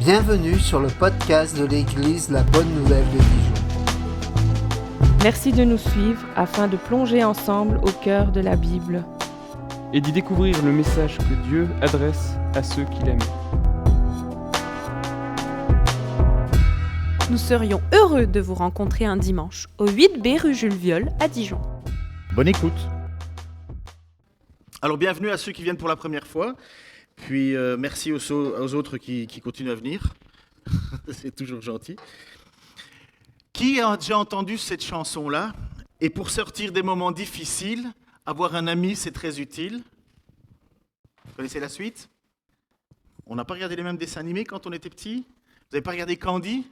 Bienvenue sur le podcast de l'Église La Bonne Nouvelle de Dijon. Merci de nous suivre afin de plonger ensemble au cœur de la Bible et d'y découvrir le message que Dieu adresse à ceux qu'il aime. Nous serions heureux de vous rencontrer un dimanche au 8B rue Jules Viol à Dijon. Bonne écoute. Alors bienvenue à ceux qui viennent pour la première fois, puis merci aux autres qui continuent à venir, c'est toujours gentil. Qui a déjà entendu cette chanson-là? Et pour sortir des moments difficiles, avoir un ami, c'est très utile. Vous connaissez la suite? On n'a pas regardé les mêmes dessins animés quand on était petit? Vous n'avez pas regardé Candy?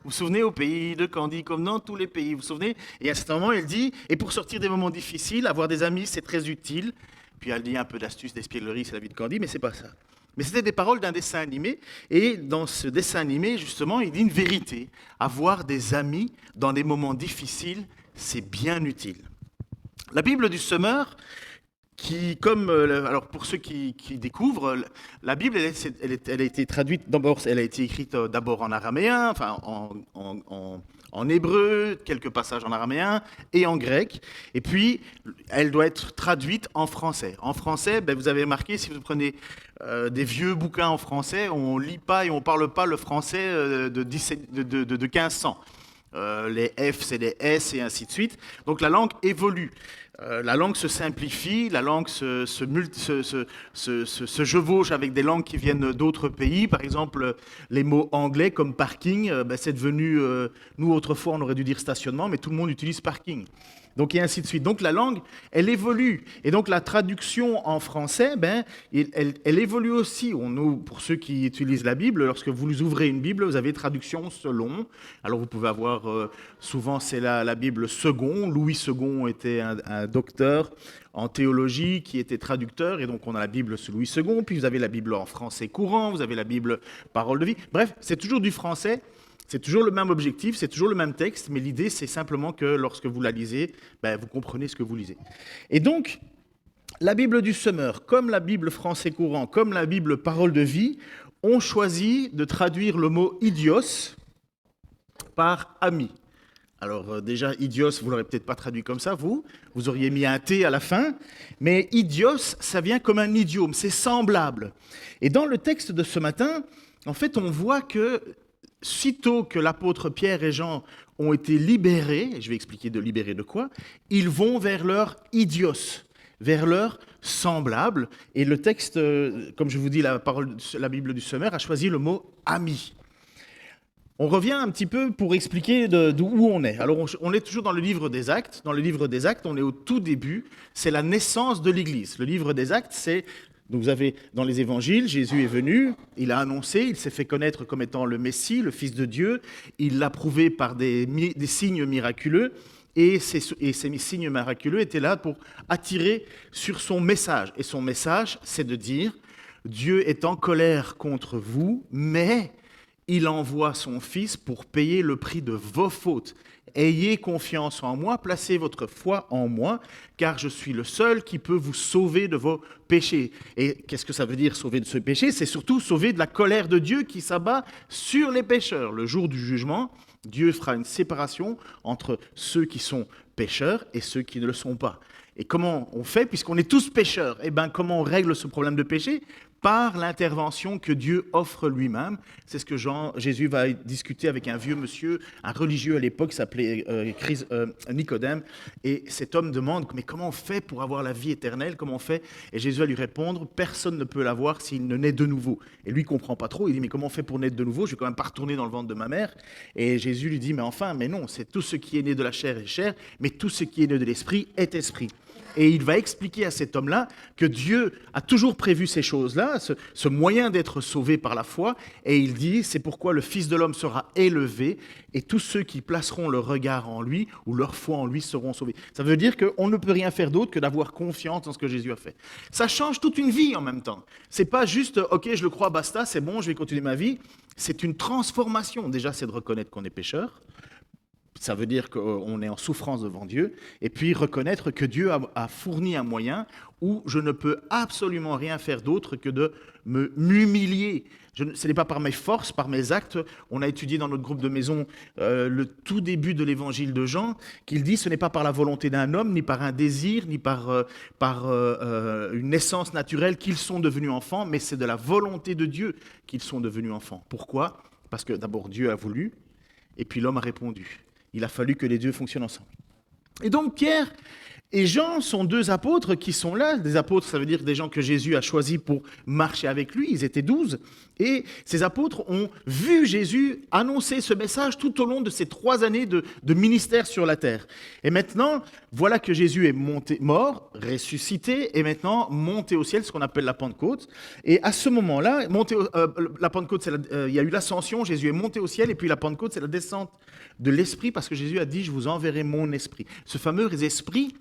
Vous vous souvenez, au pays de Candy, comme dans tous les pays, vous vous souvenez? Et à un certain moment, elle dit, et pour sortir des moments difficiles, avoir des amis, c'est très utile. Puis elle dit un peu d'astuces, d'espièglerie, c'est la vie de Candy, mais c'est pas ça. Mais c'était des paroles d'un dessin animé, et dans ce dessin animé, justement, il dit une vérité. Avoir des amis dans des moments difficiles, c'est bien utile. La Bible du Semeur, alors pour ceux qui découvrent, la Bible, elle a été traduite, d'abord, elle a été écrite d'abord en araméen, enfin en hébreu, quelques passages en araméen et en grec, et puis elle doit être traduite en français. En français, vous avez remarqué, si vous prenez des vieux bouquins en français, on ne lit pas et on ne parle pas le français de 1500. Les F, c'est des S et ainsi de suite. Donc la langue évolue. La langue se simplifie, la langue se chevauche avec des langues qui viennent d'autres pays. Par exemple, les mots anglais comme parking, c'est devenu, nous autrefois on aurait dû dire stationnement, mais tout le monde utilise parking. Donc et ainsi de suite. Donc la langue, elle évolue. Et donc la traduction en français, elle évolue aussi. Pour ceux qui utilisent la Bible, lorsque vous ouvrez une Bible, vous avez traduction selon. Alors vous pouvez avoir, souvent c'est la Bible second. Louis II était un docteur en théologie qui était traducteur. Et donc on a la Bible sous Louis II. Puis vous avez la Bible en français courant. Vous avez la Bible parole de vie. Bref, c'est toujours du français. C'est toujours le même objectif, c'est toujours le même texte, mais l'idée, c'est simplement que lorsque vous la lisez, vous comprenez ce que vous lisez. Et donc, la Bible du Semeur, comme la Bible français courant, comme la Bible parole de vie, ont choisi de traduire le mot « idios » par « ami ». Alors déjà, « idios », vous ne l'aurez peut-être pas traduit comme ça, vous auriez mis un « t » à la fin, mais « idios », ça vient comme un idiome, c'est semblable. Et dans le texte de ce matin, en fait, on voit que sitôt que l'apôtre Pierre et Jean ont été libérés, et je vais expliquer de libérer de quoi, ils vont vers leur idios, vers leur semblable. Et le texte, comme je vous dis, la Bible du Semeur a choisi le mot « ami ». On revient un petit peu pour expliquer d'où on est. Alors, on est toujours dans le livre des Actes. Dans le livre des Actes, on est au tout début. C'est la naissance de l'Église. Le livre des Actes, c'est... Donc vous avez dans les évangiles, Jésus est venu, il a annoncé, il s'est fait connaître comme étant le Messie, le Fils de Dieu, il l'a prouvé par des signes miraculeux, et ces signes miraculeux étaient là pour attirer sur son message. Et son message, c'est de dire, Dieu est en colère contre vous, mais il envoie son Fils pour payer le prix de vos fautes. Ayez confiance en moi, placez votre foi en moi, car je suis le seul qui peut vous sauver de vos péchés. Et qu'est-ce que ça veut dire sauver de ce péché? C'est surtout sauver de la colère de Dieu qui s'abat sur les pécheurs. Le jour du jugement, Dieu fera une séparation entre ceux qui sont pécheurs et ceux qui ne le sont pas. Et comment on fait, puisqu'on est tous pécheurs? Comment on règle ce problème de péché? Par l'intervention que Dieu offre lui-même. C'est ce que Jésus va discuter avec un vieux monsieur, un religieux à l'époque, qui s'appelait Nicodème. Et cet homme demande, mais comment on fait pour avoir la vie éternelle? Comment on fait? Et Jésus va lui répondre, personne ne peut l'avoir s'il ne naît de nouveau. Et lui, il ne comprend pas trop. Il dit, mais comment on fait pour naître de nouveau? Je ne vais quand même pas retourner dans le ventre de ma mère. Et Jésus lui dit, mais non, c'est tout ce qui est né de la chair est chair, mais tout ce qui est né de l'esprit est esprit. Et il va expliquer à cet homme-là que Dieu a toujours prévu ces choses-là, ce moyen d'être sauvé par la foi. Et il dit, c'est pourquoi le Fils de l'homme sera élevé et tous ceux qui placeront leur regard en lui ou leur foi en lui seront sauvés. Ça veut dire qu'on ne peut rien faire d'autre que d'avoir confiance dans ce que Jésus a fait. Ça change toute une vie en même temps. C'est pas juste, ok, je le crois, basta, c'est bon, je vais continuer ma vie. C'est une transformation. Déjà, c'est de reconnaître qu'on est pécheur. Ça veut dire qu'on est en souffrance devant Dieu, et puis reconnaître que Dieu a fourni un moyen où je ne peux absolument rien faire d'autre que de m'humilier. Ce n'est pas par mes forces, par mes actes. On a étudié dans notre groupe de maison le tout début de l'évangile de Jean, qu'il dit ce n'est pas par la volonté d'un homme, ni par un désir, ni par une naissance naturelle qu'ils sont devenus enfants, mais c'est de la volonté de Dieu qu'ils sont devenus enfants. Pourquoi ? Parce que d'abord Dieu a voulu, et puis l'homme a répondu. Il a fallu que les deux fonctionnent ensemble. Et donc Pierre et Jean sont deux apôtres qui sont là. Des apôtres, ça veut dire des gens que Jésus a choisis pour marcher avec lui. Ils étaient 12. Et ces apôtres ont vu Jésus annoncer ce message tout au long de ces 3 années de ministère sur la terre. Et maintenant, voilà que Jésus est mort, ressuscité, et maintenant monté au ciel, ce qu'on appelle la Pentecôte. Et à ce moment-là, la Pentecôte, il y a eu l'ascension, Jésus est monté au ciel, et puis la Pentecôte, c'est la descente de l'Esprit, parce que Jésus a dit « Je vous enverrai mon Esprit ». Ce fameux Esprit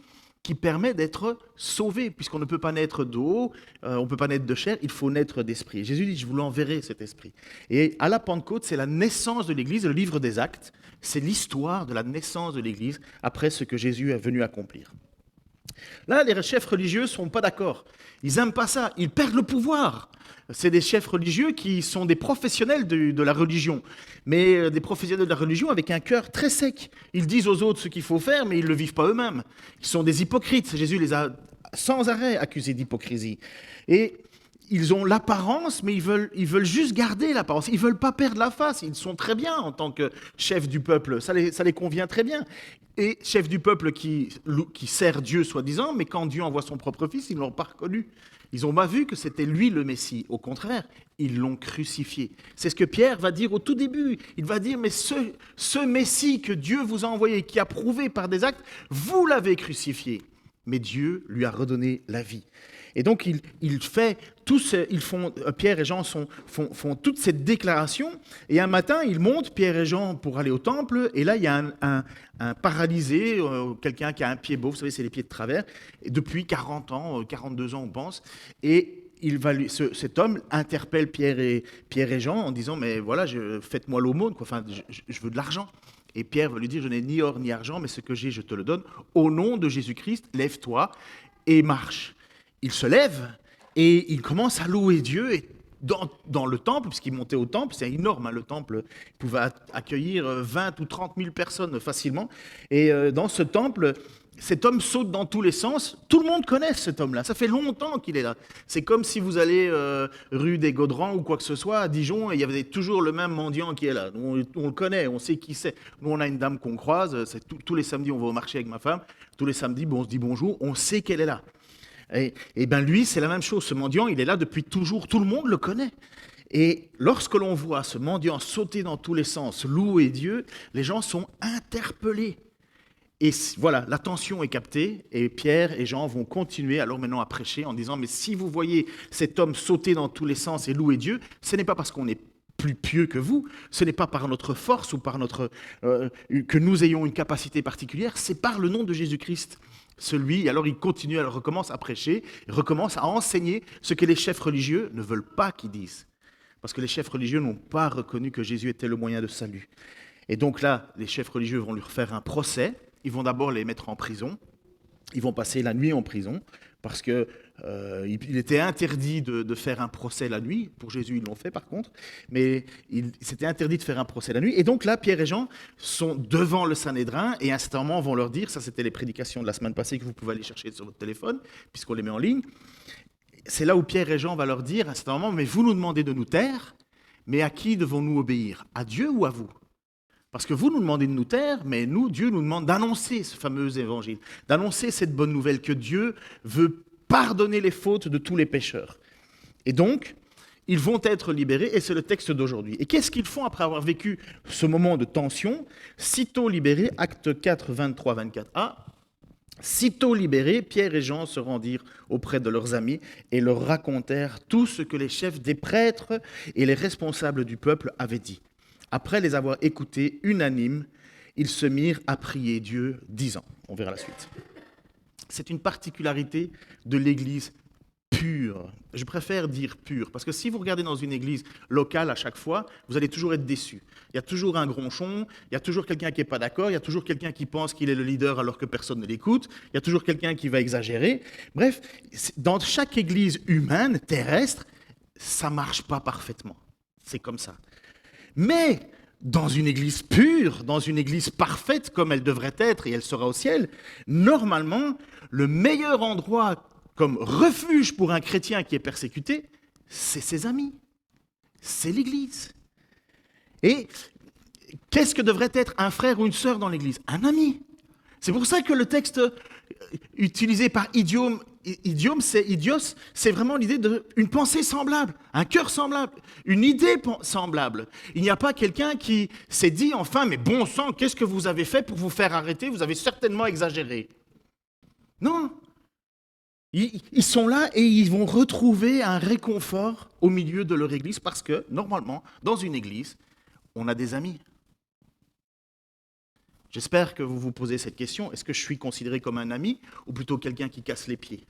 qui permet d'être sauvé, puisqu'on ne peut pas naître d'eau, on ne peut pas naître de chair, il faut naître d'esprit. Et Jésus dit, je vous l'enverrai cet esprit. Et à la Pentecôte, c'est la naissance de l'Église, le livre des Actes, c'est l'histoire de la naissance de l'Église après ce que Jésus est venu accomplir. Là, les chefs religieux ne sont pas d'accord. Ils n'aiment pas ça, ils perdent le pouvoir. C'est des chefs religieux qui sont des professionnels de la religion, mais des professionnels de la religion avec un cœur très sec. Ils disent aux autres ce qu'il faut faire, mais ils ne le vivent pas eux-mêmes. Ils sont des hypocrites. Jésus les a sans arrêt accusés d'hypocrisie. Et ils ont l'apparence, mais ils veulent juste garder l'apparence. Ils ne veulent pas perdre la face. Ils sont très bien en tant que chefs du peuple. Ça les convient très bien. Et chef du peuple qui sert Dieu, soi-disant, mais quand Dieu envoie son propre fils, ils ne l'ont pas reconnu. Ils n'ont pas vu que c'était lui le Messie. Au contraire, ils l'ont crucifié. C'est ce que Pierre va dire au tout début. Il va dire, mais ce Messie que Dieu vous a envoyé, qui a prouvé par des actes, vous l'avez crucifié. Mais Dieu lui a redonné la vie. Et donc, Pierre et Jean font toute cette déclaration. Et un matin, ils montent, Pierre et Jean, pour aller au temple. Et là, il y a un paralysé, quelqu'un qui a un pied beau, vous savez, c'est les pieds de travers, et depuis 40 ans, 42 ans, on pense. Et cet homme interpelle Pierre et Jean en disant, mais voilà, faites-moi l'aumône, enfin, je veux de l'argent. Et Pierre va lui dire, je n'ai ni or ni argent, mais ce que j'ai, je te le donne. Au nom de Jésus-Christ, lève-toi et marche. Il se lève et il commence à louer Dieu et dans le temple, puisqu'il montait au temple, c'est énorme, hein, le temple pouvait accueillir 20 ou 30 000 personnes facilement. Et dans ce temple, cet homme saute dans tous les sens. Tout le monde connaît cet homme-là, ça fait longtemps qu'il est là. C'est comme si vous allez rue des Gaudrans ou quoi que ce soit à Dijon, et il y avait toujours le même mendiant qui est là. On le connaît, on sait qui c'est. Nous, on a une dame qu'on croise, tous les samedis, on va au marché avec ma femme, tous les samedis, on se dit bonjour, on sait qu'elle est là. Et bien lui, c'est la même chose. Ce mendiant, il est là depuis toujours. Tout le monde le connaît. Et lorsque l'on voit ce mendiant sauter dans tous les sens, louer Dieu, les gens sont interpellés. Et voilà, l'attention est captée. Et Pierre et Jean vont continuer alors maintenant à prêcher en disant, mais si vous voyez cet homme sauter dans tous les sens et louer Dieu, ce n'est pas parce qu'on est plus pieux que vous, ce n'est pas par notre force ou par que nous ayons une capacité particulière, c'est par le nom de Jésus-Christ. Alors il continue, il recommence à prêcher, il recommence à enseigner ce que les chefs religieux ne veulent pas qu'ils disent. Parce que les chefs religieux n'ont pas reconnu que Jésus était le moyen de salut. Et donc là, les chefs religieux vont lui faire un procès, ils vont d'abord les mettre en prison, ils vont passer la nuit en prison, parce qu'il était interdit de faire un procès la nuit. Pour Jésus, ils l'ont fait par contre, mais c'était interdit de faire un procès la nuit. Et donc là, Pierre et Jean sont devant le Sanhédrin, et à un certain moment, vont leur dire, ça c'était les prédications de la semaine passée que vous pouvez aller chercher sur votre téléphone, puisqu'on les met en ligne. C'est là où Pierre et Jean vont leur dire, à un certain moment, mais vous nous demandez de nous taire, mais à qui devons-nous obéir ? À Dieu ou à vous ? Parce que vous nous demandez de nous taire, mais nous, Dieu nous demande d'annoncer ce fameux évangile, d'annoncer cette bonne nouvelle que Dieu veut pardonner les fautes de tous les pécheurs. Et donc, ils vont être libérés, et c'est le texte d'aujourd'hui. Et qu'est-ce qu'ils font après avoir vécu ce moment de tension ? Sitôt libérés, acte 4, 23, 24a, sitôt libérés, Pierre et Jean se rendirent auprès de leurs amis et leur racontèrent tout ce que les chefs des prêtres et les responsables du peuple avaient dit. Après les avoir écoutés unanimes, ils se mirent à prier Dieu, disant, on verra la suite. C'est une particularité de l'Église pur. Je préfère dire pur, parce que si vous regardez dans une église locale à chaque fois, vous allez toujours être déçus. Il y a toujours un gronchon, il y a toujours quelqu'un qui n'est pas d'accord, il y a toujours quelqu'un qui pense qu'il est le leader alors que personne ne l'écoute, il y a toujours quelqu'un qui va exagérer. Bref, dans chaque église humaine, terrestre, ça ne marche pas parfaitement. C'est comme ça. Mais dans une église pure, dans une église parfaite comme elle devrait être et elle sera au ciel, normalement, le meilleur endroit comme refuge pour un chrétien qui est persécuté, c'est ses amis, c'est l'église. Et qu'est-ce que devrait être un frère ou une sœur dans l'église? Un ami. C'est pour ça que le texte utilisé par idiome, c'est idios, c'est vraiment l'idée d'une pensée semblable, un cœur semblable, une idée semblable. Il n'y a pas quelqu'un qui s'est dit, enfin, mais bon sang, qu'est-ce que vous avez fait pour vous faire arrêter? Vous avez certainement exagéré. Non. Ils sont là et ils vont retrouver un réconfort au milieu de leur église parce que, normalement, dans une église, on a des amis. J'espère que vous vous posez cette question, est-ce que je suis considéré comme un ami ou plutôt quelqu'un qui casse les pieds?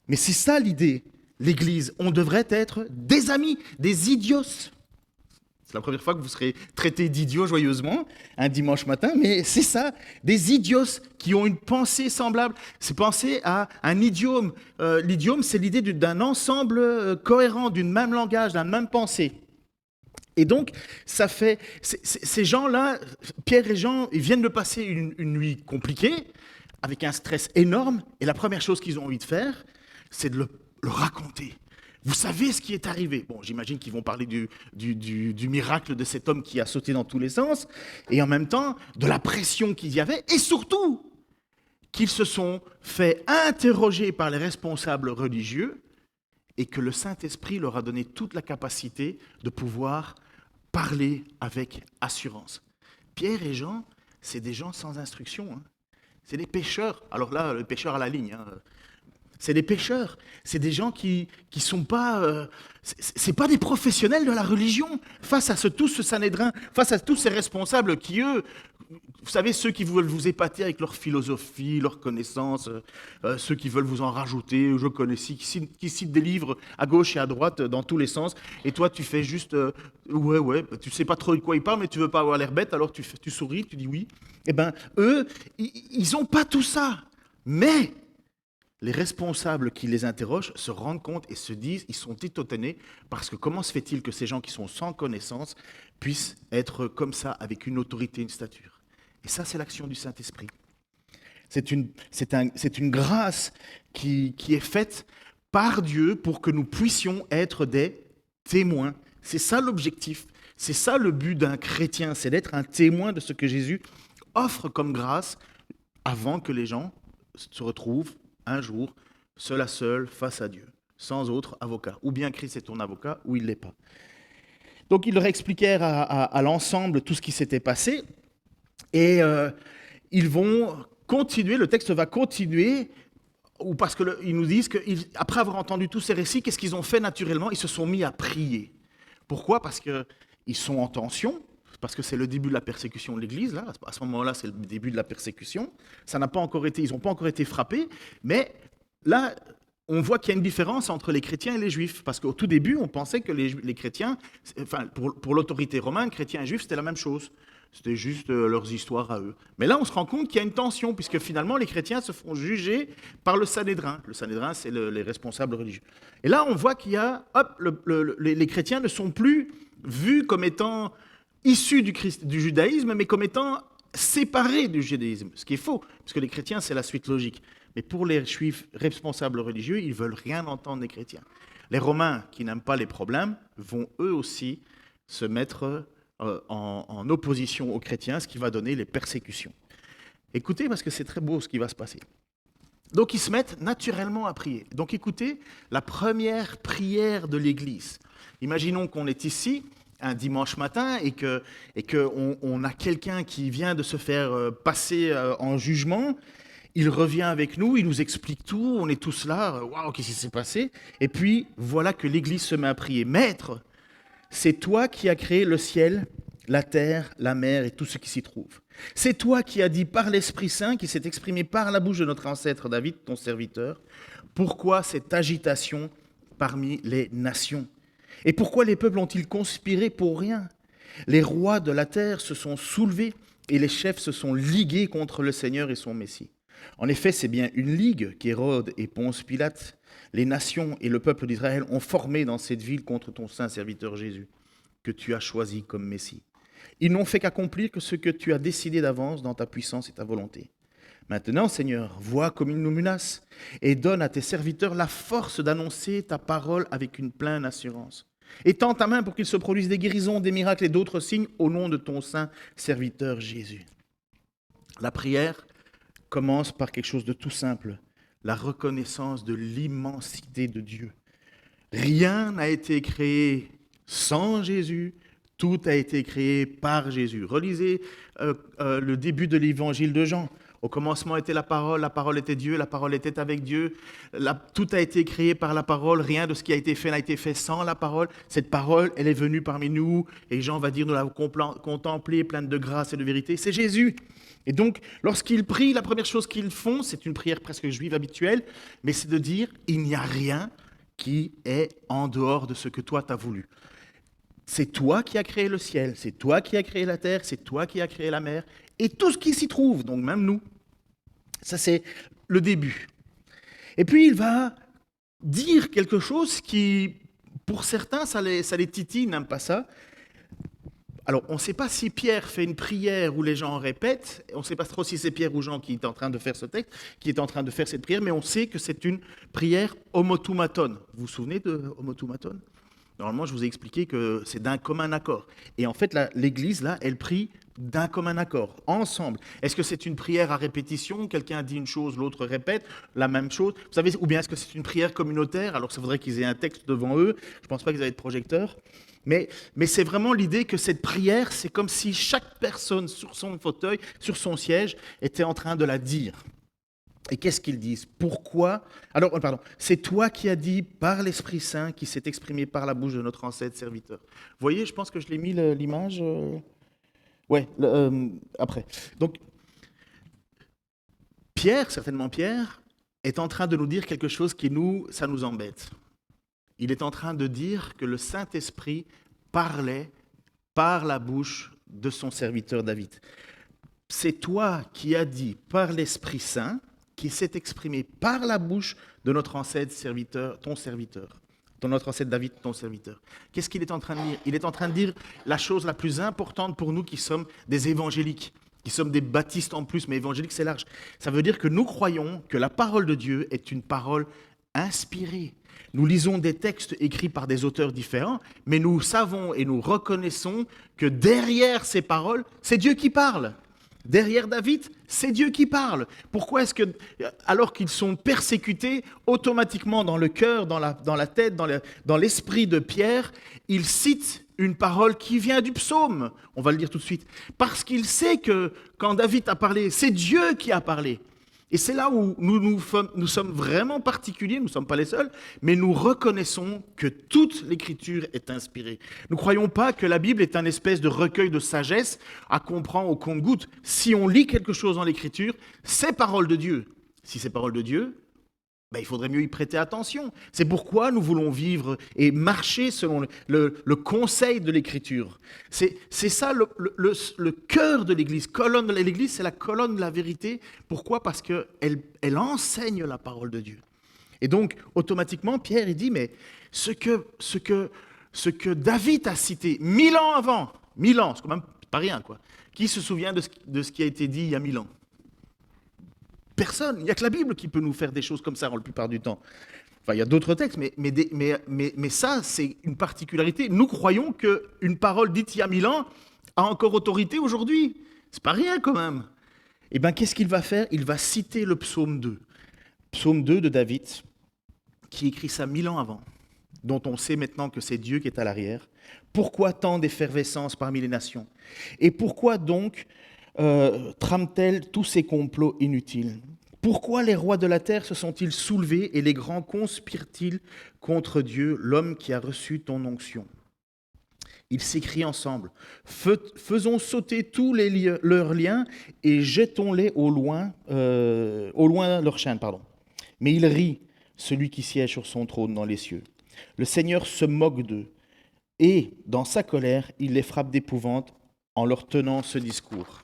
Mais c'est ça l'idée, l'église. On devrait être des amis, des idiots. C'est la première fois que vous serez traité d'idiot joyeusement, un dimanche matin, mais c'est ça, des idiots qui ont une pensée semblable. C'est penser à un idiome. L'idiome, c'est l'idée d'un ensemble cohérent, d'un même langage, d'une même pensée. Et donc, ça fait, ces gens-là, Pierre et Jean, ils viennent de passer une nuit compliquée, avec un stress énorme, et la première chose qu'ils ont envie de faire, c'est de le raconter. Vous savez ce qui est arrivé. Bon, j'imagine qu'ils vont parler du miracle de cet homme qui a sauté dans tous les sens, et en même temps, de la pression qu'il y avait, et surtout, qu'ils se sont fait interroger par les responsables religieux, et que le Saint-Esprit leur a donné toute la capacité de pouvoir parler avec assurance. Pierre et Jean, c'est des gens sans instruction. Hein. C'est des pêcheurs. Alors là, le pêcheur à la ligne. Hein. C'est des pêcheurs. C'est des gens qui sont pas... c'est pas des professionnels de la religion. Face à tout ce Sanhédrin, face à tous ces responsables qui, eux... Vous savez, ceux qui veulent vous épater avec leur philosophie, leur connaissance, ceux qui veulent vous en rajouter, je connais, qui citent des livres à gauche et à droite dans tous les sens, et toi tu fais juste, ouais, tu sais pas trop de quoi ils parlent, mais tu veux pas avoir l'air bête, alors tu souris, tu dis oui. Eh bien, eux, ils n'ont pas tout ça, mais les responsables qui les interrogent se rendent compte et se disent, ils sont étonnés, parce que comment se fait-il que ces gens qui sont sans connaissance puissent être comme ça, avec une autorité, une stature? Et ça, c'est l'action du Saint-Esprit. C'est une grâce qui est faite par Dieu pour que nous puissions être des témoins. C'est ça l'objectif. C'est ça le but d'un chrétien, c'est d'être un témoin de ce que Jésus offre comme grâce avant que les gens se retrouvent un jour seul à seul face à Dieu, sans autre avocat. Ou bien Christ est ton avocat, ou il ne l'est pas. Donc, ils leur expliquèrent à l'ensemble tout ce qui s'était passé. Et ils vont continuer, le texte va continuer, parce qu'ils nous disent qu'après avoir entendu tous ces récits, qu'est-ce qu'ils ont fait naturellement? Ils se sont mis à prier. Pourquoi? Parce qu'ils sont en tension, parce que c'est le début de la persécution de l'Église. Là, à ce moment-là, c'est le début de la persécution. Ça n'a pas encore été, ils n'ont pas encore été frappés, mais là, on voit qu'il y a une différence entre les chrétiens et les juifs, parce qu'au tout début, on pensait que les chrétiens, enfin, pour l'autorité romaine, chrétiens et juifs, c'était la même chose. C'était juste leurs histoires à eux. Mais là, on se rend compte qu'il y a une tension, puisque finalement, les chrétiens se font juger par le Sanhédrin. Le Sanhédrin, c'est les responsables religieux. Et là, on voit qu'il y a, les chrétiens ne sont plus vus comme étant issus du judaïsme, mais comme étant séparés du judaïsme. Ce qui est faux, parce que les chrétiens, c'est la suite logique. Mais pour les juifs responsables religieux, ils ne veulent rien entendre des chrétiens. Les Romains, qui n'aiment pas les problèmes, vont eux aussi se mettre en opposition aux chrétiens, ce qui va donner les persécutions. Écoutez, parce que c'est très beau ce qui va se passer. Donc, ils se mettent naturellement à prier. Donc, écoutez, la première prière de l'Église. Imaginons qu'on est ici, un dimanche matin, et qu'on a quelqu'un qui vient de se faire passer en jugement. Il revient avec nous, il nous explique tout, on est tous là, waouh, qu'est-ce qui s'est passé? Et puis, voilà que l'Église se met à prier. Maître, c'est toi qui as créé le ciel la terre, la mer et tout ce qui s'y trouve. C'est toi qui as dit par l'Esprit Saint, qui s'est exprimé par la bouche de notre ancêtre David, ton serviteur, pourquoi cette agitation parmi les nations? Et pourquoi les peuples ont-ils conspiré pour rien? Les rois de la terre se sont soulevés et les chefs se sont ligués contre le Seigneur et son Messie. En effet, c'est bien une ligue qu'Hérode et Ponce Pilate, les nations et le peuple d'Israël ont formée dans cette ville contre ton saint serviteur Jésus, que tu as choisi comme Messie. Ils n'ont fait qu'accomplir que ce que tu as décidé d'avance dans ta puissance et ta volonté. Maintenant, Seigneur, vois comme ils nous menacent et donne à tes serviteurs la force d'annoncer ta parole avec une pleine assurance. Étends ta main pour qu'il se produise des guérisons, des miracles et d'autres signes au nom de ton saint serviteur Jésus. La prière commence par quelque chose de tout simple, la reconnaissance de l'immensité de Dieu. Rien n'a été créé sans Jésus, tout a été créé par Jésus. Relisez le début de l'évangile de Jean. Au commencement était la parole était Dieu, la parole était avec Dieu. Tout a été créé par la parole, rien de ce qui a été fait n'a été fait sans la parole. Cette parole, elle est venue parmi nous, et Jean va dire, nous l'avons contemplée, pleine de grâce et de vérité. C'est Jésus. Et donc, lorsqu'ils prient, la première chose qu'ils font, c'est une prière presque juive habituelle, mais c'est de dire, il n'y a rien qui est en dehors de ce que toi t'as voulu. C'est toi qui as créé le ciel, c'est toi qui as créé la terre, c'est toi qui as créé la mer, et tout ce qui s'y trouve, donc même nous. Ça, c'est le début. Et puis, il va dire quelque chose qui, pour certains, ça les titille, n'aiment pas ça. Alors, on ne sait pas si Pierre fait une prière où les gens répètent, on ne sait pas trop si c'est Pierre ou Jean qui est en train de faire ce texte, qui est en train de faire cette prière, mais on sait que c'est une prière homotumaton. Vous vous souvenez de homotumaton ? Normalement, je vous ai expliqué que c'est d'un commun accord. Et en fait, l'Église, là, elle prie d'un commun accord, ensemble. Est-ce que c'est une prière à répétition? Quelqu'un dit une chose, l'autre répète la même chose. Vous savez, ou bien est-ce que c'est une prière communautaire? Alors, ça voudrait qu'ils aient un texte devant eux. Je ne pense pas qu'ils aient de projecteur. Mais c'est vraiment l'idée que cette prière, c'est comme si chaque personne sur son fauteuil, sur son siège, était en train de la dire. Et qu'est-ce qu'ils disent? Pourquoi? Alors, pardon, c'est toi qui as dit par l'Esprit Saint qui s'est exprimé par la bouche de notre ancêtre serviteur. Vous voyez, je pense que je l'ai mis l'image. Ouais, après. Donc, Pierre, certainement Pierre, est en train de nous dire quelque chose qui ça nous embête. Il est en train de dire que le Saint-Esprit parlait par la bouche de son serviteur David. C'est toi qui as dit par l'Esprit Saint qui s'est exprimé par la bouche de notre ancêtre serviteur, notre ancêtre David, ton serviteur. Qu'est-ce qu'il est en train de dire? Il est en train de dire la chose la plus importante pour nous qui sommes des évangéliques, qui sommes des baptistes en plus, mais évangéliques c'est large. Ça veut dire que nous croyons que la parole de Dieu est une parole inspirée. Nous lisons des textes écrits par des auteurs différents, mais nous savons et nous reconnaissons que derrière ces paroles, c'est Dieu qui parle. Derrière David, c'est Dieu qui parle. Pourquoi est-ce que, alors qu'ils sont persécutés, automatiquement dans le cœur, dans la tête, dans l'esprit de Pierre, il cite une parole qui vient du psaume? On va le dire tout de suite. Parce qu'il sait que quand David a parlé, c'est Dieu qui a parlé. Et c'est là où nous sommes vraiment particuliers, nous ne sommes pas les seuls, mais nous reconnaissons que toute l'Écriture est inspirée. Nous ne croyons pas que la Bible est un espèce de recueil de sagesse à comprendre au compte-gouttes. Si on lit quelque chose dans l'Écriture, c'est parole de Dieu. Si c'est parole de Dieu, il faudrait mieux y prêter attention. C'est pourquoi nous voulons vivre et marcher selon le conseil de l'Écriture. C'est ça le cœur de l'Église. Colonne de l'Église, c'est la colonne de la vérité. Pourquoi? Parce qu'elle enseigne la parole de Dieu. Et donc, automatiquement, Pierre, il dit, mais ce que David a cité 1000 ans avant, 1000 ans, c'est quand même pas rien, quoi. Qui se souvient de ce qui a été dit il y a 1000 ans? Personne. Il n'y a que la Bible qui peut nous faire des choses comme ça, la plupart du temps. Enfin, il y a d'autres textes, mais ça, c'est une particularité. Nous croyons qu'une parole dite il y a 1000 ans a encore autorité aujourd'hui. C'est pas rien, quand même. Eh bien, qu'est-ce qu'il va faire? Il va citer le psaume 2. Psaume 2 de David, qui écrit ça 1000 ans avant, dont on sait maintenant que c'est Dieu qui est à l'arrière. Pourquoi tant d'effervescence parmi les nations? Et pourquoi donc trament-elles tous ces complots inutiles? Pourquoi les rois de la terre se sont-ils soulevés et les grands conspirent-ils contre Dieu, l'homme qui a reçu ton onction? Ils s'écrient ensemble. Faisons sauter tous leurs liens et jetons-les au loin leurs chaînes. Mais il rit, celui qui siège sur son trône dans les cieux. Le Seigneur se moque d'eux et, dans sa colère, il les frappe d'épouvante en leur tenant ce discours.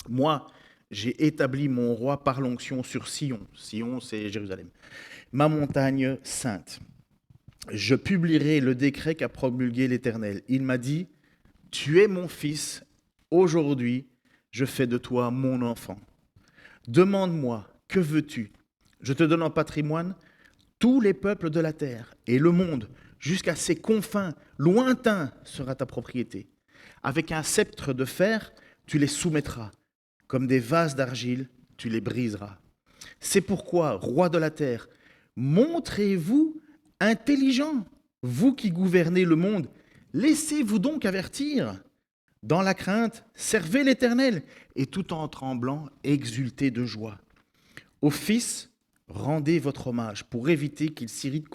Moi, j'ai établi mon roi par l'onction sur Sion. Sion, c'est Jérusalem. Ma montagne sainte. Je publierai le décret qu'a promulgué l'Éternel. Il m'a dit, tu es mon fils, aujourd'hui je fais de toi mon enfant. Demande-moi, que veux-tu? Je te donne en patrimoine tous les peuples de la terre et le monde, jusqu'à ses confins lointains sera ta propriété. Avec un sceptre de fer, tu les soumettras. Comme des vases d'argile, tu les briseras. C'est pourquoi, roi de la terre, montrez-vous intelligent, vous qui gouvernez le monde, laissez-vous donc avertir. Dans la crainte, servez l'Éternel, et tout en tremblant, exultez de joie. Au Fils, rendez votre hommage, pour éviter qu'il s'irrite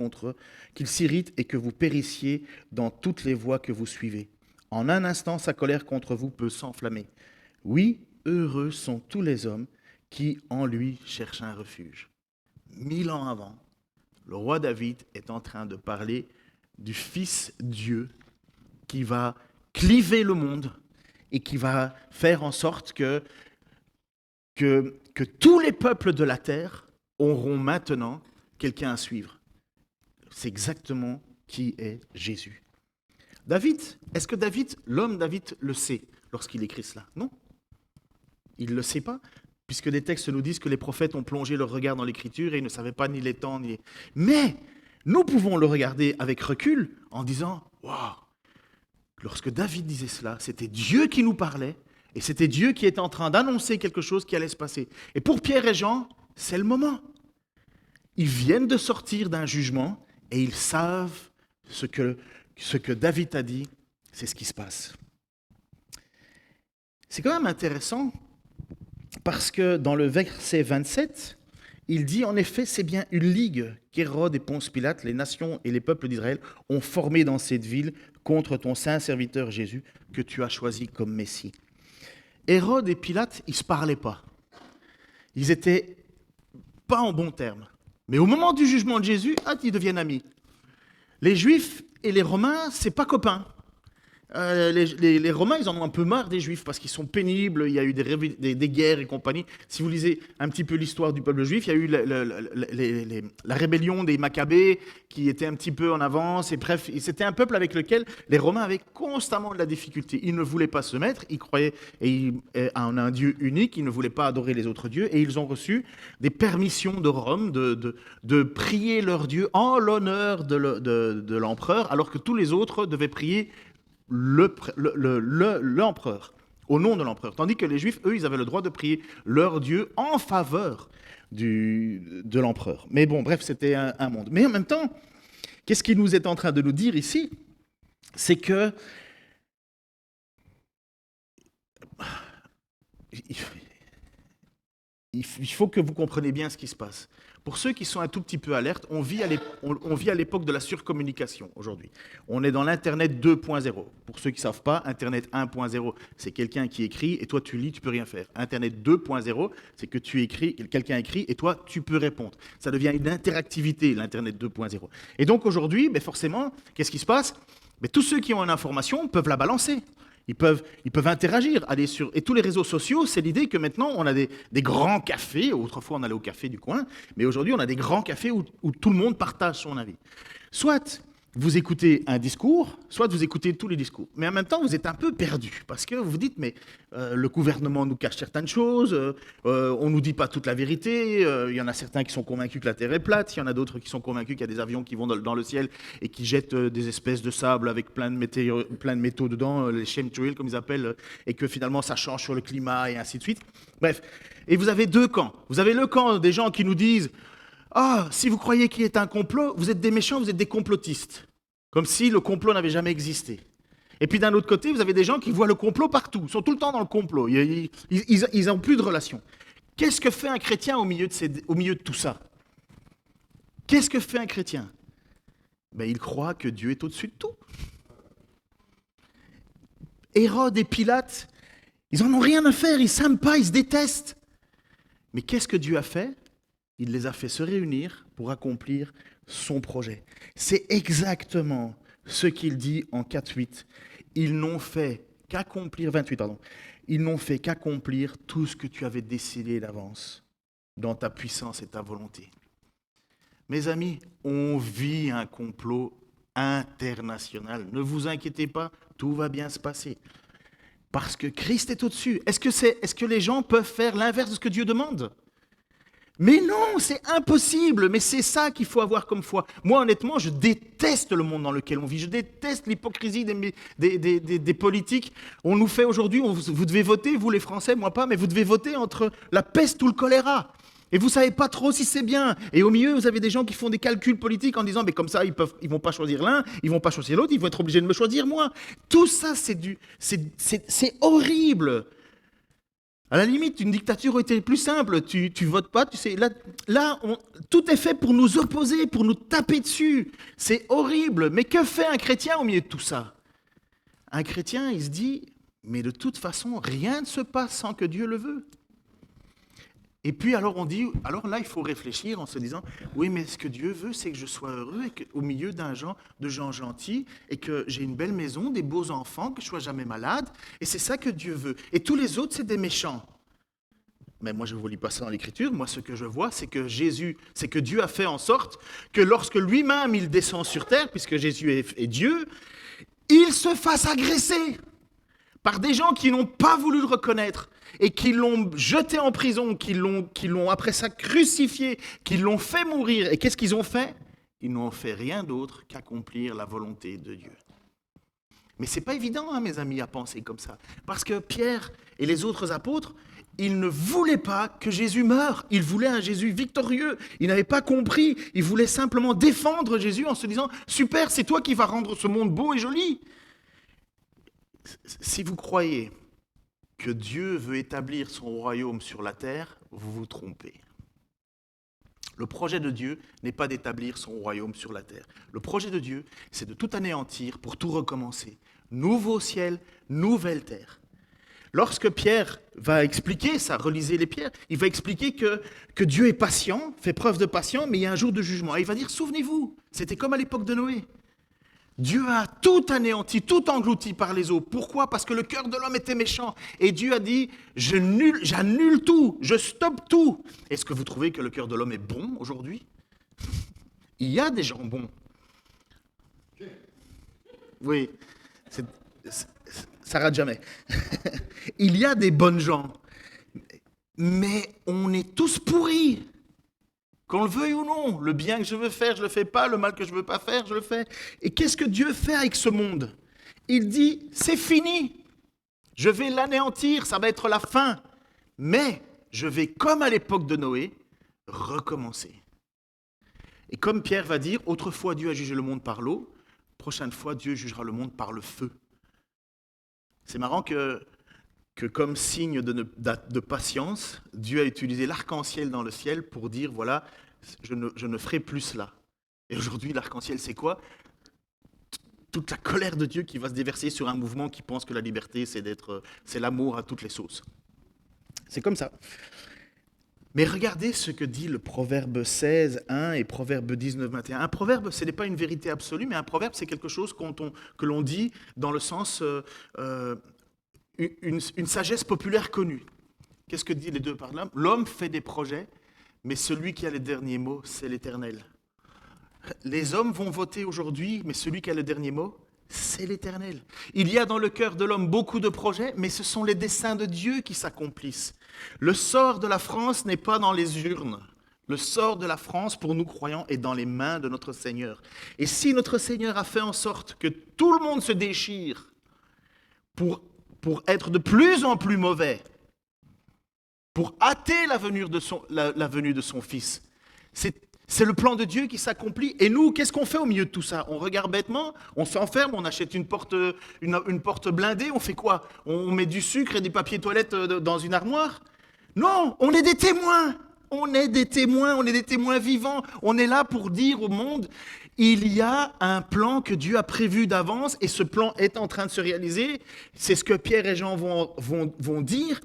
et que vous périssiez dans toutes les voies que vous suivez. En un instant, sa colère contre vous peut s'enflammer. Oui, heureux sont tous les hommes qui, en lui, cherchent un refuge. 1000 ans avant, le roi David est en train de parler du Fils Dieu qui va cliver le monde et qui va faire en sorte que tous les peuples de la terre auront maintenant quelqu'un à suivre. C'est exactement qui est Jésus. David, est-ce que l'homme David le sait lorsqu'il écrit cela? Non. Il ne le sait pas, puisque des textes nous disent que les prophètes ont plongé leur regard dans l'Écriture et ils ne savaient pas ni les temps, ni... Mais nous pouvons le regarder avec recul en disant « Waouh !» Lorsque David disait cela, c'était Dieu qui nous parlait et c'était Dieu qui était en train d'annoncer quelque chose qui allait se passer. Et pour Pierre et Jean, c'est le moment. Ils viennent de sortir d'un jugement et ils savent ce que David a dit, c'est ce qui se passe. C'est quand même intéressant parce que dans le verset 27, il dit en effet, c'est bien une ligue qu'Hérode et Ponce Pilate, les nations et les peuples d'Israël ont formée dans cette ville contre ton saint serviteur Jésus que tu as choisi comme Messie. Hérode et Pilate, ils ne se parlaient pas. Ils n'étaient pas en bons termes. Mais au moment du jugement de Jésus, ils deviennent amis. Les Juifs et les Romains, ce n'est pas copains. Les Romains, ils en ont un peu marre des Juifs parce qu'ils sont pénibles, il y a eu des guerres et compagnie. Si vous lisez un petit peu l'histoire du peuple juif, il y a eu la rébellion des Maccabées qui était un petit peu en avance. Et bref, c'était un peuple avec lequel les Romains avaient constamment de la difficulté. Ils ne voulaient pas se mettre, ils croyaient en un Dieu unique, ils ne voulaient pas adorer les autres dieux et ils ont reçu des permissions de Rome de prier leur Dieu en l'honneur de l'empereur alors que tous les autres devaient prier l'empereur, au nom de l'empereur. Tandis que les Juifs, eux, ils avaient le droit de prier leur Dieu en faveur de l'empereur. Mais bon, bref, c'était un monde. Mais en même temps, qu'est-ce qu'il nous est en train de nous dire ici? C'est que il faut que vous compreniez bien ce qui se passe. Pour ceux qui sont un tout petit peu alertes, on vit à l'époque de la surcommunication aujourd'hui. On est dans l'Internet 2.0. Pour ceux qui ne savent pas, Internet 1.0, c'est quelqu'un qui écrit et toi tu lis, tu ne peux rien faire. Internet 2.0, c'est que tu écris, quelqu'un écrit et toi tu peux répondre. Ça devient une interactivité, l'Internet 2.0. Et donc aujourd'hui, forcément, qu'est-ce qui se passe? Tous ceux qui ont une information peuvent la balancer. Ils peuvent interagir, et tous les réseaux sociaux, c'est l'idée que maintenant on a des grands cafés, autrefois on allait au café du coin, mais aujourd'hui on a des grands cafés où tout le monde partage son avis. Soit vous écoutez un discours, soit vous écoutez tous les discours. Mais en même temps, vous êtes un peu perdu, parce que vous vous dites, mais le gouvernement nous cache certaines choses, on ne nous dit pas toute la vérité, il y en a certains qui sont convaincus que la Terre est plate, il y en a d'autres qui sont convaincus qu'il y a des avions qui vont dans le ciel et qui jettent des espèces de sable avec plein de métaux dedans, les chemtrails comme ils appellent, et que finalement ça change sur le climat et ainsi de suite. Bref, et vous avez deux camps. Vous avez le camp des gens qui nous disent « Ah, si vous croyez qu'il y a un complot, vous êtes des méchants, vous êtes des complotistes. » Comme si le complot n'avait jamais existé. Et puis d'un autre côté, vous avez des gens qui voient le complot partout, ils sont tout le temps dans le complot, ils n'ont plus de relation. Qu'est-ce que fait un chrétien au milieu de tout ça? Qu'est-ce que fait un chrétien? Il croit que Dieu est au-dessus de tout. Hérode et Pilate, ils en ont rien à faire, ils ne s'aiment pas, ils se détestent. Mais qu'est-ce que Dieu a fait? Il les a fait se réunir pour accomplir son projet. C'est exactement ce qu'il dit en 4.8. Ils n'ont fait qu'accomplir, 28, pardon. Ils n'ont fait qu'accomplir tout ce que tu avais décidé d'avance dans ta puissance et ta volonté. Mes amis, on vit un complot international. Ne vous inquiétez pas, tout va bien se passer. Parce que Christ est au-dessus. Est-ce que les gens peuvent faire l'inverse de ce que Dieu demande? Mais non, c'est impossible. Mais c'est ça qu'il faut avoir comme foi. Moi, honnêtement, je déteste le monde dans lequel on vit. Je déteste l'hypocrisie des politiques. On nous fait aujourd'hui, vous devez voter, vous les Français, moi pas, mais vous devez voter entre la peste ou le choléra. Et vous ne savez pas trop si c'est bien. Et au milieu, vous avez des gens qui font des calculs politiques en disant, mais comme ça, ils vont pas choisir l'un, ils vont pas choisir l'autre, ils vont être obligés de me choisir moi. Tout ça, c'est horrible. À la limite, une dictature aurait été plus simple. Tu votes pas, tu sais. Là, tout est fait pour nous opposer, pour nous taper dessus. C'est horrible. Mais que fait un chrétien au milieu de tout ça? Un chrétien, il se dit, mais de toute façon, rien ne se passe sans que Dieu le veut. Et puis alors on dit, alors là il faut réfléchir en se disant, oui mais ce que Dieu veut c'est que je sois heureux et au milieu de gens gentils et que j'ai une belle maison, des beaux enfants, que je sois jamais malade, et c'est ça que Dieu veut. Et tous les autres c'est des méchants. Mais moi je ne vous lis pas ça dans l'Écriture, moi ce que je vois c'est que Dieu a fait en sorte que lorsque lui-même il descend sur terre, puisque Jésus est Dieu, il se fasse agresser par des gens qui n'ont pas voulu le reconnaître et qui l'ont jeté en prison, qui l'ont après ça crucifié, qui l'ont fait mourir. Et qu'est-ce qu'ils ont fait? Ils n'ont fait rien d'autre qu'accomplir la volonté de Dieu. Mais ce n'est pas évident, mes amis, à penser comme ça. Parce que Pierre et les autres apôtres, ils ne voulaient pas que Jésus meure. Ils voulaient un Jésus victorieux. Ils n'avaient pas compris. Ils voulaient simplement défendre Jésus en se disant « Super, c'est toi qui vas rendre ce monde beau et joli ». Si vous croyez que Dieu veut établir son royaume sur la terre, vous vous trompez. Le projet de Dieu n'est pas d'établir son royaume sur la terre. Le projet de Dieu, c'est de tout anéantir pour tout recommencer. Nouveau ciel, nouvelle terre. Lorsque Pierre va expliquer ça, relisez les pierres, il va expliquer que Dieu est patient, fait preuve de patience, mais il y a un jour de jugement. Et il va dire, souvenez-vous, c'était comme à l'époque de Noé. Dieu a tout anéanti, tout englouti par les eaux. Pourquoi? Parce que le cœur de l'homme était méchant. Et Dieu a dit, j'annule tout, je stoppe tout. Est-ce que vous trouvez que le cœur de l'homme est bon aujourd'hui? Il y a des gens bons. Oui, ça rate jamais. Il y a des bonnes gens. Mais on est tous pourris. Qu'on le veuille ou non, le bien que je veux faire, je ne le fais pas, le mal que je ne veux pas faire, je le fais. Et qu'est-ce que Dieu fait avec ce monde? Il dit, c'est fini, je vais l'anéantir, ça va être la fin. Mais je vais, comme à l'époque de Noé, recommencer. Et comme Pierre va dire, autrefois Dieu a jugé le monde par l'eau, prochaine fois Dieu jugera le monde par le feu. C'est marrant que comme signe de patience, Dieu a utilisé l'arc-en-ciel dans le ciel pour dire, voilà, je ne ferai plus cela. Et aujourd'hui, l'arc-en-ciel, c'est quoi? Toute la colère de Dieu qui va se déverser sur un mouvement qui pense que la liberté, c'est l'amour à toutes les sauces. C'est comme ça. Mais regardez ce que dit le Proverbe 16, 1 et Proverbe 19, 21. Un proverbe, ce n'est pas une vérité absolue, mais un proverbe, c'est quelque chose que l'on dit dans le sens... Une sagesse populaire connue. Qu'est-ce que disent les deux par là? L'homme fait des projets, mais celui qui a les derniers mots, c'est l'Éternel. Les hommes vont voter aujourd'hui, mais celui qui a le dernier mot, c'est l'Éternel. Il y a dans le cœur de l'homme beaucoup de projets, mais ce sont les desseins de Dieu qui s'accomplissent. Le sort de la France n'est pas dans les urnes. Le sort de la France, pour nous croyants, est dans les mains de notre Seigneur. Et si notre Seigneur a fait en sorte que tout le monde se déchire pour être de plus en plus mauvais, pour hâter la venue de son Fils. C'est le plan de Dieu qui s'accomplit. Et nous, qu'est-ce qu'on fait au milieu de tout ça? On regarde bêtement, on s'enferme, on achète une porte blindée, on fait quoi? On met du sucre et des papiers toilettes dans une armoire? Non, on est des témoins. On est des témoins vivants. On est là pour dire au monde, il y a un plan que Dieu a prévu d'avance et ce plan est en train de se réaliser. C'est ce que Pierre et Jean vont dire.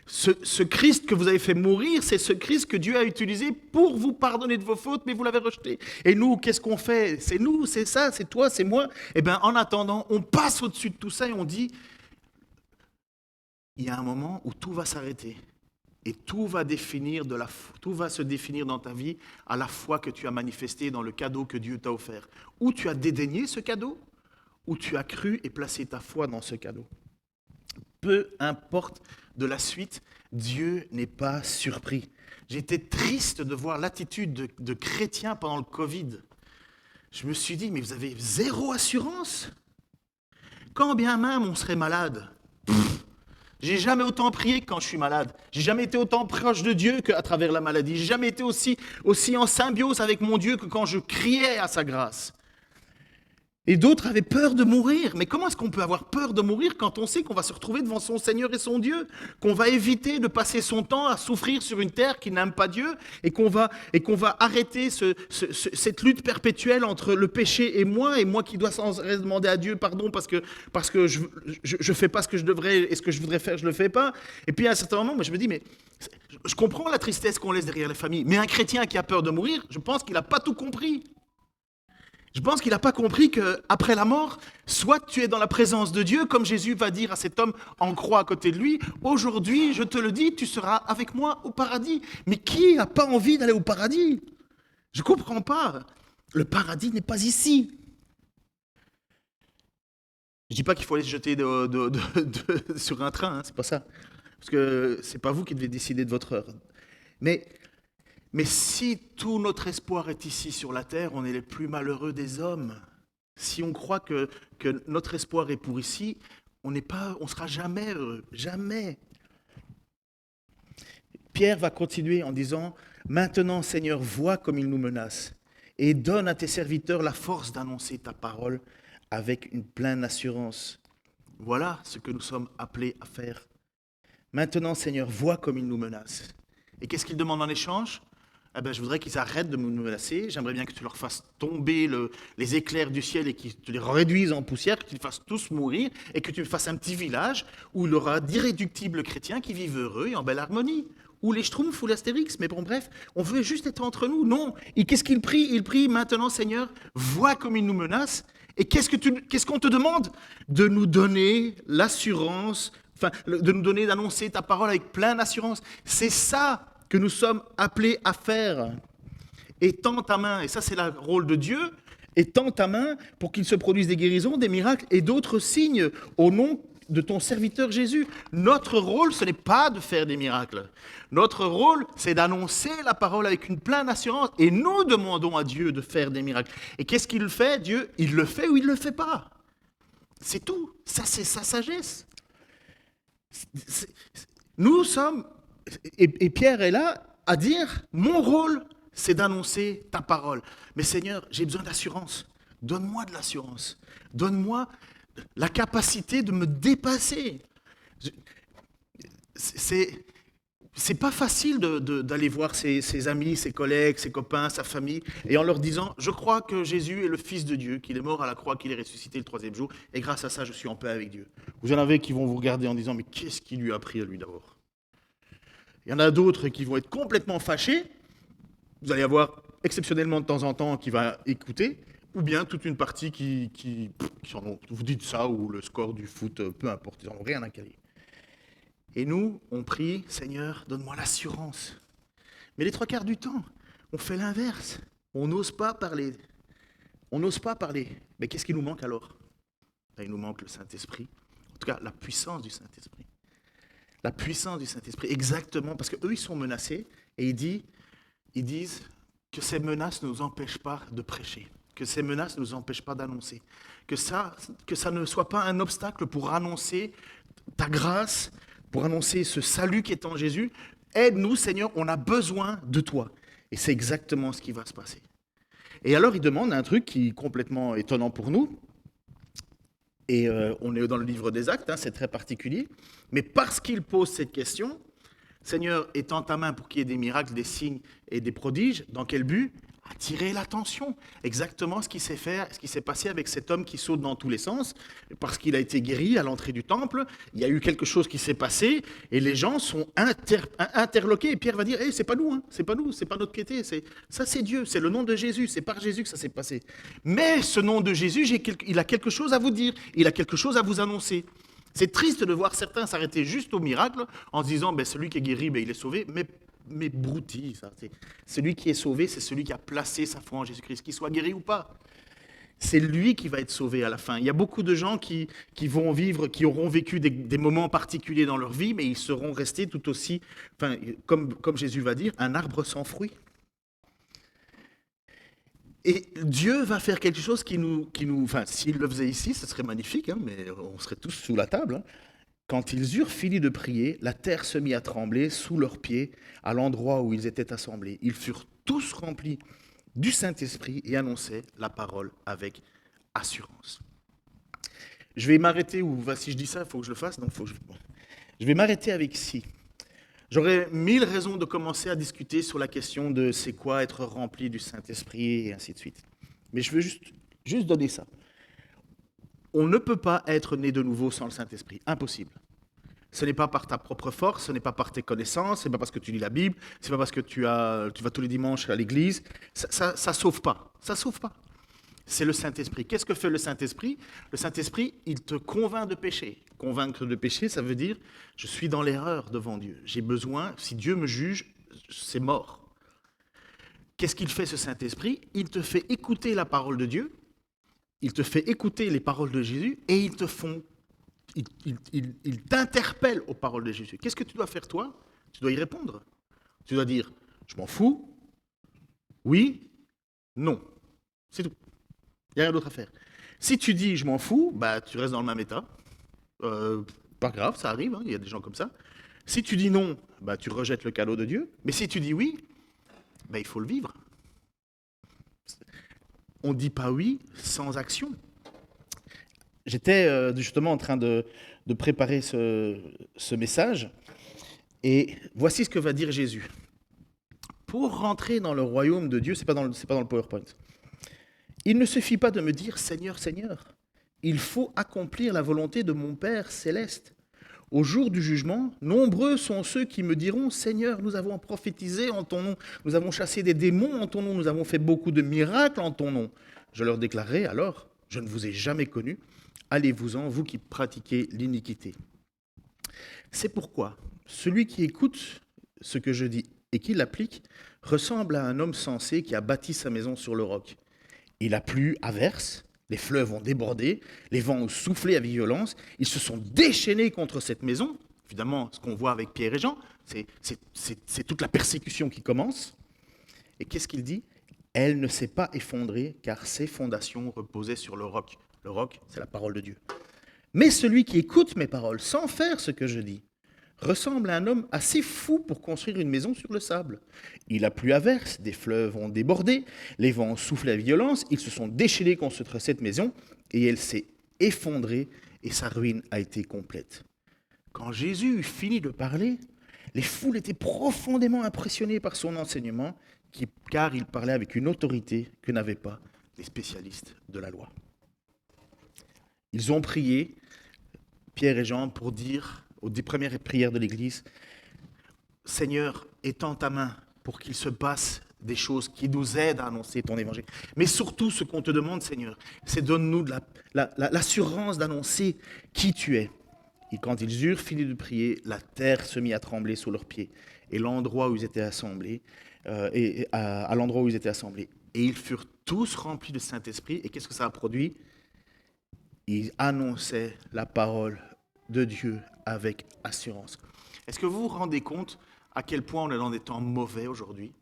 Ce Christ que vous avez fait mourir, c'est ce Christ que Dieu a utilisé pour vous pardonner de vos fautes, mais vous l'avez rejeté. Et nous, qu'est-ce qu'on fait? C'est nous, c'est ça, c'est toi, c'est moi. Eh bien, en attendant, on passe au-dessus de tout ça et on dit, il y a un moment où tout va s'arrêter. Et tout va se définir dans ta vie à la foi que tu as manifestée dans le cadeau que Dieu t'a offert. Ou tu as dédaigné ce cadeau, ou tu as cru et placé ta foi dans ce cadeau. Peu importe de la suite, Dieu n'est pas surpris. J'étais triste de voir l'attitude de chrétiens pendant le Covid. Je me suis dit, mais vous avez zéro assurance. Quand bien même on serait malade. J'ai jamais autant prié que quand je suis malade. J'ai jamais été autant proche de Dieu qu'à travers la maladie. J'ai jamais été aussi en symbiose avec mon Dieu que quand je criais à sa grâce. Et d'autres avaient peur de mourir. Mais comment est-ce qu'on peut avoir peur de mourir quand on sait qu'on va se retrouver devant son Seigneur et son Dieu, qu'on va éviter de passer son temps à souffrir sur une terre qui n'aime pas Dieu et qu'on va arrêter cette lutte perpétuelle entre le péché et moi qui dois sans arrêt demander à Dieu pardon parce que je fais pas ce que je devrais et ce que je voudrais faire, je le fais pas. Et puis à un certain moment, moi, je me dis, mais je comprends la tristesse qu'on laisse derrière les familles, mais un chrétien qui a peur de mourir, je pense qu'il n'a pas tout compris. Je pense qu'il n'a pas compris qu'après la mort, soit tu es dans la présence de Dieu, comme Jésus va dire à cet homme en croix à côté de lui, aujourd'hui, je te le dis, tu seras avec moi au paradis. Mais qui n'a pas envie d'aller au paradis? Je ne comprends pas. Le paradis n'est pas ici. Je ne dis pas qu'il faut aller se jeter sur un train, hein, c'est pas ça. Parce que ce n'est pas vous qui devez décider de votre heure. Mais si tout notre espoir est ici sur la terre, on est les plus malheureux des hommes. Si on croit que notre espoir est pour ici, on ne sera jamais heureux, jamais. Pierre va continuer en disant, « Maintenant, Seigneur, vois comme il nous menace et donne à tes serviteurs la force d'annoncer ta parole avec une pleine assurance. » Voilà ce que nous sommes appelés à faire. Maintenant, Seigneur, vois comme il nous menace. Et qu'est-ce qu'il demande en échange ? Eh ben, je voudrais qu'ils arrêtent de me menacer. J'aimerais bien que tu leur fasses tomber les éclairs du ciel et qu'ils te les réduisent en poussière, que tu les fasses tous mourir et que tu me fasses un petit village où il y aura d'irréductibles chrétiens qui vivent heureux et en belle harmonie. Ou les Schtroumpfs ou l'Astérix. Mais bon, bref, on veut juste être entre nous. Non. Et qu'est-ce qu'il prie ? Il prie maintenant, Seigneur, vois comme il nous menace. Et qu'est-ce qu'on te demande ? De nous donner l'assurance, de nous donner, d'annoncer ta parole avec pleine assurance. C'est ça que nous sommes appelés à faire. Étends ta main, et ça c'est le rôle de Dieu, étends ta main pour qu'il se produise des guérisons, des miracles et d'autres signes au nom de ton serviteur Jésus. Notre rôle, ce n'est pas de faire des miracles. Notre rôle, c'est d'annoncer la parole avec une pleine assurance. Et nous demandons à Dieu de faire des miracles. Et qu'est-ce qu'il fait, Dieu ? Il le fait ou il ne le fait pas. C'est tout. Ça, c'est sa sagesse. Nous sommes... Et Pierre est là à dire, mon rôle, c'est d'annoncer ta parole. Mais Seigneur, j'ai besoin d'assurance. Donne-moi de l'assurance. Donne-moi la capacité de me dépasser. C'est pas facile d'aller voir ses amis, ses collègues, ses copains, sa famille, et en leur disant, je crois que Jésus est le Fils de Dieu, qu'il est mort à la croix, qu'il est ressuscité le 3e jour, et grâce à ça, je suis en paix avec Dieu. Vous en avez qui vont vous regarder en disant, mais qu'est-ce qui lui a pris à lui d'abord ? Il y en a d'autres qui vont être complètement fâchés. Vous allez avoir exceptionnellement de temps en temps qui va écouter, ou bien toute une partie qui vous dites ça, ou le score du foot, peu importe, ils n'en ont rien à caler. Et nous, on prie, Seigneur, donne-moi l'assurance. Mais les 3/4 du temps, on fait l'inverse. On n'ose pas parler. On n'ose pas parler. Mais qu'est-ce qui nous manque alors ? Il nous manque le Saint-Esprit. En tout cas, la puissance du Saint-Esprit. La puissance du Saint-Esprit, exactement, parce qu'eux, ils sont menacés, et ils disent que ces menaces ne nous empêchent pas de prêcher, que ces menaces ne nous empêchent pas d'annoncer, que ça ne soit pas un obstacle pour annoncer ta grâce, pour annoncer ce salut qui est en Jésus. Aide-nous, Seigneur, on a besoin de toi. Et c'est exactement ce qui va se passer. Et alors, ils demandent un truc qui est complètement étonnant pour nous. Et on est dans le livre des Actes, hein, c'est très particulier. Mais parce qu'ils posent cette question, Seigneur, étends ta main pour qu'il y ait des miracles, des signes et des prodiges. Dans quel but? Attirer l'attention. Exactement ce qui s'est passé avec cet homme qui saute dans tous les sens, parce qu'il a été guéri à l'entrée du temple. Il y a eu quelque chose qui s'est passé et les gens sont interloqués. Et Pierre va dire, c'est pas nous, hein, c'est pas nous, c'est pas notre piété. Ça, c'est Dieu, c'est le nom de Jésus, c'est par Jésus que ça s'est passé. Mais ce nom de Jésus, il a quelque chose à vous dire, il a quelque chose à vous annoncer. C'est triste de voir certains s'arrêter juste au miracle en se disant, celui qui est guéri, il est sauvé, mais broutilles, ça. Celui qui est sauvé, c'est celui qui a placé sa foi en Jésus-Christ, qu'il soit guéri ou pas. C'est lui qui va être sauvé à la fin. Il y a beaucoup de gens qui vont vivre, qui auront vécu des moments particuliers dans leur vie, mais ils seront restés tout aussi, comme Jésus va dire, un arbre sans fruit. Et Dieu va faire quelque chose qui nous s'il le faisait ici, ce serait magnifique, hein, mais on serait tous sous la table, hein. Quand ils eurent fini de prier, la terre se mit à trembler sous leurs pieds à l'endroit où ils étaient assemblés. Ils furent tous remplis du Saint-Esprit et annonçaient la parole avec assurance. Je vais m'arrêter, si je dis ça, il faut que je le fasse, donc je vais m'arrêter avec ci. J'aurais 1000 raisons de commencer à discuter sur la question de c'est quoi être rempli du Saint-Esprit et ainsi de suite. Mais je veux juste donner ça. On ne peut pas être né de nouveau sans le Saint-Esprit. Impossible. Ce n'est pas par ta propre force, ce n'est pas par tes connaissances, ce n'est pas parce que tu lis la Bible, ce n'est pas parce que tu vas tous les dimanches à l'église. Ça sauve pas. Ça sauve pas. C'est le Saint-Esprit. Qu'est-ce que fait le Saint-Esprit? Le Saint-Esprit, il te convainc de péché. Convaincre de péché, ça veut dire je suis dans l'erreur devant Dieu. J'ai besoin, si Dieu me juge, c'est mort. Qu'est-ce qu'il fait ce Saint-Esprit? Il te fait écouter la parole de Dieu. Il te fait écouter les paroles de Jésus et il t'interpelle aux paroles de Jésus. Qu'est-ce que tu dois faire toi? Tu dois y répondre. Tu dois dire, je m'en fous, oui, non. C'est tout. Il n'y a rien d'autre à faire. Si tu dis, je m'en fous, tu restes dans le même état. Pas grave, ça arrive, hein, il y a des gens comme ça. Si tu dis non, tu rejettes le cadeau de Dieu. Mais si tu dis oui, il faut le vivre. On ne dit pas oui sans action. J'étais justement en train de préparer ce message, et voici ce que va dire Jésus. Pour rentrer dans le royaume de Dieu, c'est pas dans le PowerPoint. Il ne suffit pas de me dire « Seigneur, Seigneur ». Il faut accomplir la volonté de mon Père céleste. Au jour du jugement, nombreux sont ceux qui me diront « Seigneur, nous avons prophétisé en ton nom, nous avons chassé des démons en ton nom, nous avons fait beaucoup de miracles en ton nom. » Je leur déclarerai alors « Je ne vous ai jamais connu, allez-vous-en, vous qui pratiquez l'iniquité. » C'est pourquoi celui qui écoute ce que je dis et qui l'applique ressemble à un homme sensé qui a bâti sa maison sur le roc. Il a plu à verse, les fleuves ont débordé, les vents ont soufflé avec violence, ils se sont déchaînés contre cette maison. Évidemment, ce qu'on voit avec Pierre et Jean, c'est toute la persécution qui commence. Et qu'est-ce qu'il dit? Elle ne s'est pas effondrée, car ses fondations reposaient sur le roc. Le roc, c'est la parole de Dieu. Mais celui qui écoute mes paroles sans faire ce que je dis ressemble à un homme assez fou pour construire une maison sur le sable. Il a plu à verse, des fleuves ont débordé, les vents ont soufflé à violence, ils se sont déchaînés contre cette maison, et elle s'est effondrée, et sa ruine a été complète. Quand Jésus eut fini de parler, les foules étaient profondément impressionnées par son enseignement, car il parlait avec une autorité que n'avaient pas les spécialistes de la loi. Ils ont prié, Pierre et Jean, pour dire aux premières prières de l'Église, « Seigneur, étends ta main pour qu'il se passe des choses qui nous aident à annoncer ton évangile. » Mais surtout, ce qu'on te demande, Seigneur, c'est donne-nous l'assurance d'annoncer qui tu es. Et quand ils eurent fini de prier, la terre se mit à trembler sous leurs pieds, et l'endroit où ils étaient assemblés, à l'endroit où ils étaient assemblés. Et ils furent tous remplis de Saint-Esprit. Et qu'est-ce que ça a produit? Ils annonçaient la parole de Dieu avec assurance. Est-ce que vous vous rendez compte à quel point on est dans des temps mauvais aujourd'hui?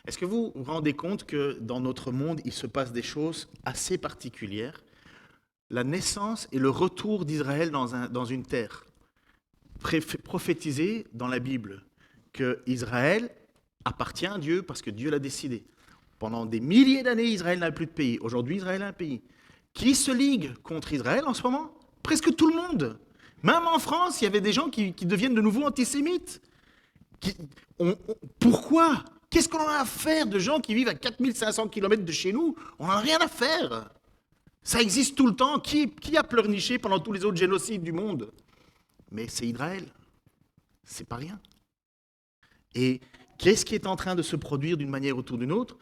Est-ce que vous vous rendez compte que dans notre monde, il se passe des choses assez particulières? La naissance et le retour d'Israël dans une terre, prophétisé dans la Bible, que Israël appartient à Dieu parce que Dieu l'a décidé. Pendant des milliers d'années, Israël n'a plus de pays. Aujourd'hui, Israël a un pays. Qui se ligue contre Israël en ce moment? Presque tout le monde. Même en France, il y avait des gens qui deviennent de nouveau antisémites. Pourquoi? Qu'est-ce qu'on en a à faire de gens qui vivent à 4500 km de chez nous? On n'en a rien à faire. Ça existe tout le temps. Qui a pleurniché pendant tous les autres génocides du monde? Mais c'est Israël. C'est pas rien. Et qu'est-ce qui est en train de se produire d'une manière ou d'une autre?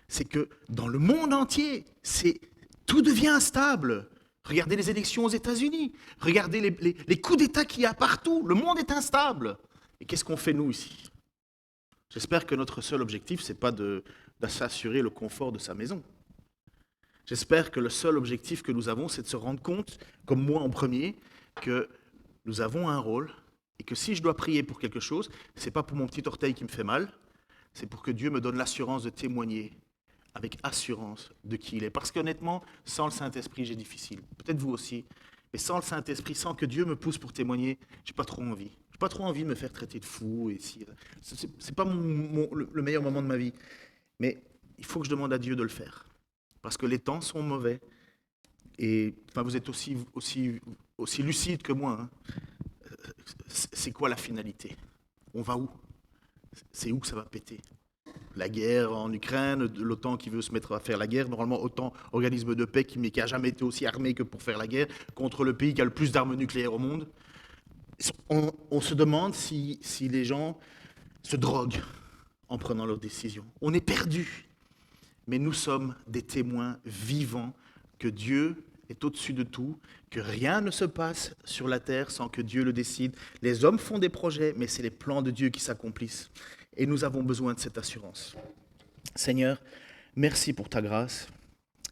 C'est que dans le monde entier, tout devient instable. Regardez les élections aux États-Unis. Regardez les coups d'État qu'il y a partout. Le monde est instable. Et qu'est-ce qu'on fait nous ici? J'espère que notre seul objectif, ce n'est pas de s'assurer le confort de sa maison. J'espère que le seul objectif que nous avons, c'est de se rendre compte, comme moi en premier, que nous avons un rôle et que si je dois prier pour quelque chose, ce n'est pas pour mon petit orteil qui me fait mal, c'est pour que Dieu me donne l'assurance de témoigner avec assurance de qui il est. Parce qu'honnêtement, sans le Saint-Esprit, j'ai difficile. Peut-être vous aussi. Mais sans le Saint-Esprit, sans que Dieu me pousse pour témoigner, je n'ai pas trop envie. Je n'ai pas trop envie de me faire traiter de fou. Ce n'est pas le meilleur moment de ma vie. Mais il faut que je demande à Dieu de le faire. Parce que les temps sont mauvais. Et enfin, vous êtes aussi lucide que moi. Hein. C'est quoi la finalité? On va où? C'est où que ça va péter? La guerre en Ukraine, l'OTAN qui veut se mettre à faire la guerre, normalement OTAN, organisme de paix qui n'a jamais été aussi armé que pour faire la guerre, contre le pays qui a le plus d'armes nucléaires au monde. On se demande si les gens se droguent en prenant leurs décisions. On est perdus. Mais nous sommes des témoins vivants que Dieu est au-dessus de tout, que rien ne se passe sur la terre sans que Dieu le décide. Les hommes font des projets, mais c'est les plans de Dieu qui s'accomplissent. Et nous avons besoin de cette assurance. Seigneur, merci pour ta grâce.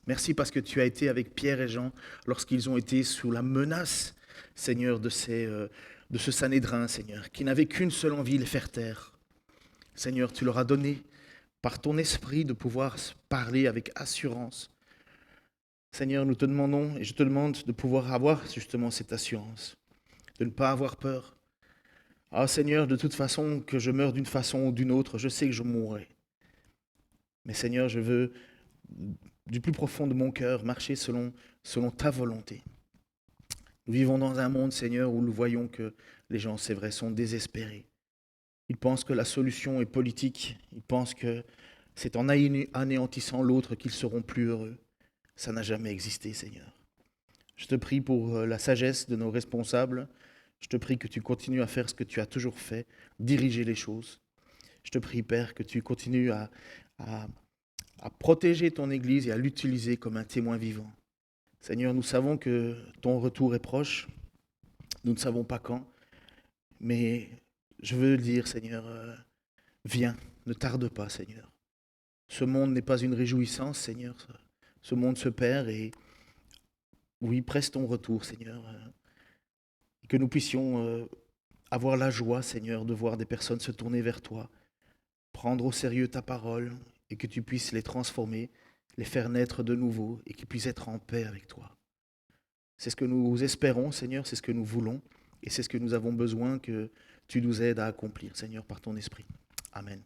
Merci parce que tu as été avec Pierre et Jean lorsqu'ils ont été sous la menace, Seigneur, de ce Sanhédrin, Seigneur, qui n'avait qu'une seule envie, les faire taire. Seigneur, tu leur as donné par ton esprit de pouvoir parler avec assurance. Seigneur, nous te demandons, et je te demande de pouvoir avoir justement cette assurance, de ne pas avoir peur. Ah Seigneur, de toute façon, que je meure d'une façon ou d'une autre, je sais que je mourrai. Mais Seigneur, je veux, du plus profond de mon cœur, marcher selon ta volonté. Nous vivons dans un monde, Seigneur, où nous voyons que les gens, c'est vrai, sont désespérés. Ils pensent que la solution est politique. Ils pensent que c'est en anéantissant l'autre qu'ils seront plus heureux. Ça n'a jamais existé, Seigneur. Je te prie pour la sagesse de nos responsables. Je te prie que tu continues à faire ce que tu as toujours fait, diriger les choses. Je te prie, Père, que tu continues à protéger ton Église et à l'utiliser comme un témoin vivant. Seigneur, nous savons que ton retour est proche. Nous ne savons pas quand. Mais je veux dire, Seigneur, viens, ne tarde pas, Seigneur. Ce monde n'est pas une réjouissance, Seigneur. Ce monde se perd et oui, presse ton retour, Seigneur. Et que nous puissions avoir la joie, Seigneur, de voir des personnes se tourner vers toi, prendre au sérieux ta parole et que tu puisses les transformer, les faire naître de nouveau et qu'ils puissent être en paix avec toi. C'est ce que nous espérons, Seigneur, c'est ce que nous voulons et c'est ce que nous avons besoin que tu nous aides à accomplir, Seigneur, par ton esprit. Amen.